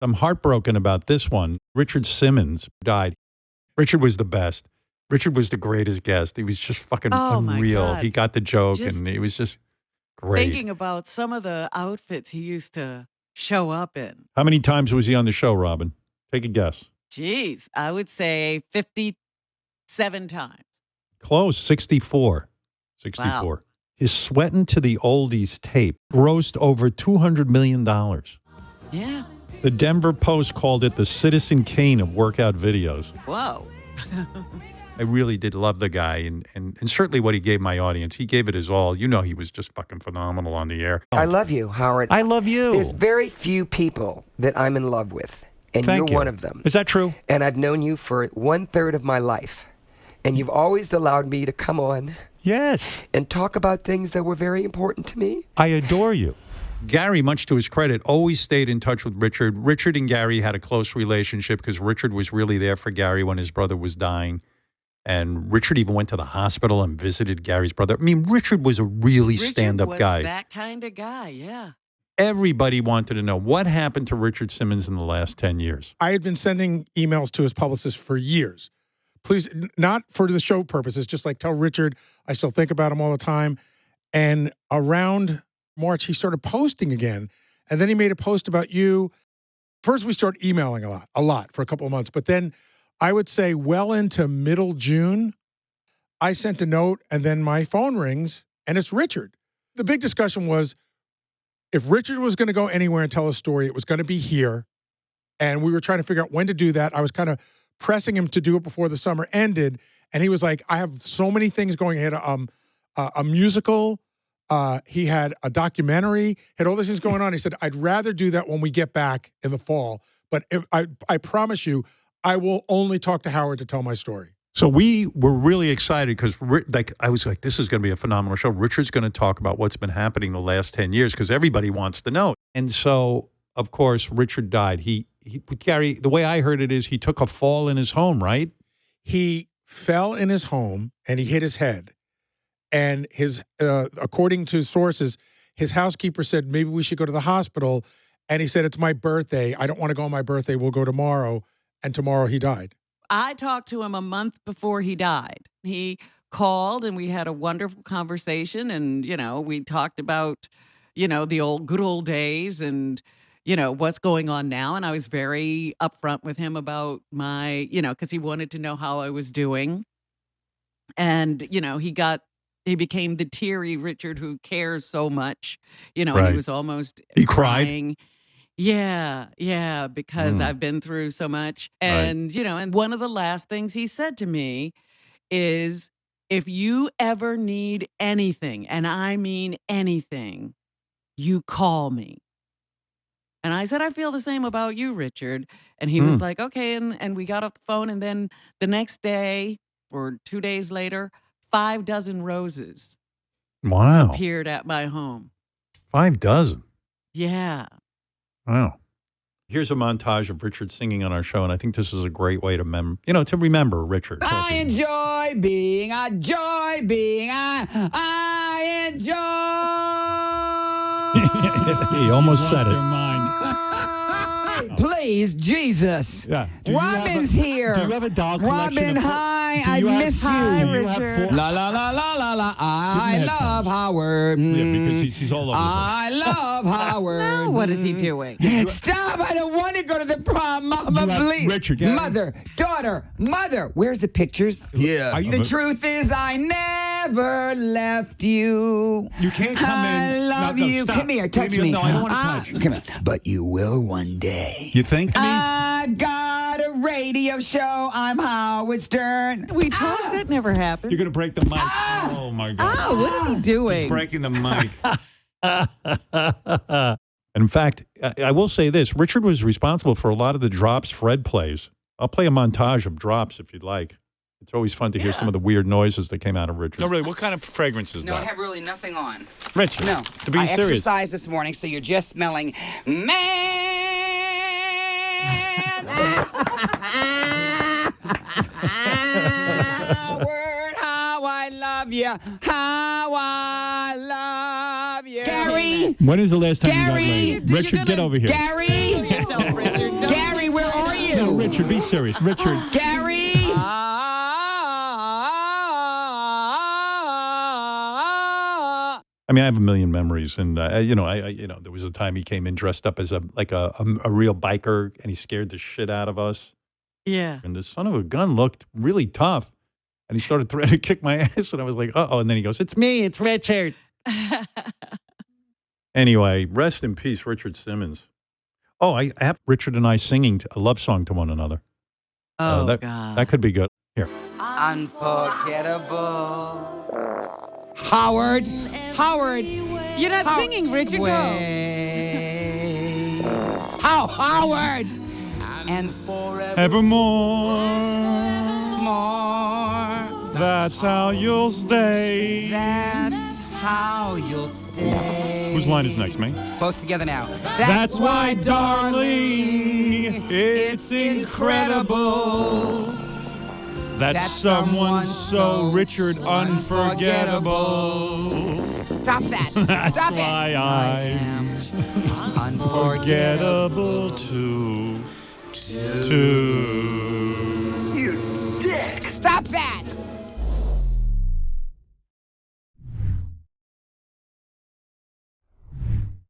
I'm heartbroken about this one. Richard Simmons died. Richard was the best. Richard was the greatest guest. He was just fucking unreal. God. He got the joke, and he was just great. Thinking about some of the outfits he used to show up in. How many times was he on the show, Robin? Take a guess. Jeez, I would say 57 times. Close, 64. 64. Wow. His Sweatin' to the Oldies tape grossed over $200 million. Yeah. The Denver Post called it the Citizen Kane of workout videos. Whoa. I really did love the guy, and certainly what he gave my audience. He gave it his all. You know, he was just fucking phenomenal on the air. I love you, Howard. I love you. There's very few people that I'm in love with, and Thank you're you. one of them. Is that true? And I've known you for 1/3 of my life, and you've always allowed me to come on Yes. and talk about things that were very important to me. I adore you. Gary, much to his credit, always stayed in touch with Richard. Richard and Gary had a close relationship because Richard was really there for Gary when his brother was dying. And Richard even went to the hospital and visited Gary's brother. I mean, Richard was a really stand-up guy. That kind of guy, yeah. Everybody wanted to know what happened to Richard Simmons in the last 10 years. I had been sending emails to his publicist for years. Please, not for the show purposes, just like tell Richard I still think about him all the time. And around March, he started posting again. And then he made a post about you. First, we started emailing a lot for a couple of months. But then I would say well into middle June, I sent a note and then my phone rings and it's Richard. The big discussion was if Richard was going to go anywhere and tell a story, it was going to be here. And we were trying to figure out when to do that. I was kind of pressing him to do it before the summer ended. And he was like, I have so many things going ahead. A musical. He had a documentary, had all these things going on. He said, I'd rather do that when we get back in the fall. But I promise you, I will only talk to Howard to tell my story. So we were really excited because I was like, this is going to be a phenomenal show. Richard's going to talk about what's been happening the last 10 years because everybody wants to know. And so, of course, Richard died. Gary, the way I heard it is he took a fall in his home, right? He fell in his home and he hit his head. And according to sources, his housekeeper said, maybe we should go to the hospital. And he said, it's my birthday. I don't want to go on my birthday. We'll go tomorrow. And tomorrow he died. I talked to him a month before he died. He called and we had a wonderful conversation. And, we talked about, the good old days and, what's going on now. And I was very upfront with him about my, because he wanted to know how I was doing. And, he became the teary Richard who cares so much, and he was almost crying. Yeah, because I've been through so much. And, and one of the last things he said to me is, if you ever need anything, and I mean anything, you call me. And I said, I feel the same about you, Richard. And he was like, okay. And we got off the phone. And then the next day or 2 days later, 5 dozen roses appeared at my home. 5 dozen? Yeah. Wow. Here's a montage of Richard singing on our show, and I think this is a great way to remember Richard. I enjoy being I enjoy. He almost said it. Please, Jesus. Yeah. Robin's here. Do you have a doll collection? Robin, hi. I miss you. Hi, Richard. La la la la la la. I love Howard. Yeah, because he's all over the place. I love Howard. Now what is he doing? Stop. I don't want to go to the prom. Mama, please. Richard, Mother, daughter, mother. Where's the pictures? Yeah. The truth is I never left you. You can't come in. I love you. Stop. Come here. Touch me. No, I don't want to touch you. Come here. But you will one day. You think? I've got a radio show. I'm Howard Stern. We talked. That never happened. You're going to break the mic. Oh, my God. Oh, what is he doing? He's breaking the mic. In fact, I will say this. Richard was responsible for a lot of the drops Fred plays. I'll play a montage of drops if you'd like. It's always fun to hear some of the weird noises that came out of Richard. No, really, what kind of fragrance is No, I that? have really nothing on. Richard, No. to be I serious. exercised this morning, so you're just smelling Howard, how I love you. How I love you. Gary. When is the last time Gary. you got laid? Richard, get over here. Gary. Yourself, Richard. Richard, be serious. Richard. Gary! I mean, I have a million memories, and there was a time he came in dressed up as a real biker, and he scared the shit out of us. Yeah. And the son of a gun looked really tough, and he started threatening to kick my ass, and I was like, uh-oh, and then he goes, "It's me, it's Richard." Anyway, rest in peace, Richard Simmons. Oh, I have Richard and I singing a love song to one another. God. That could be good. Here. Unforgettable. Howard! You're not singing, Richard. Wait. Howard! And Evermore, more. that's how you'll stay. That's how you'll stay. Whose line is next, man? Both together now. That's why, darling, it's incredible. That's someone so Richard unforgettable. Stop that. That's Stop why it. I'm unforgettable too. Stop that.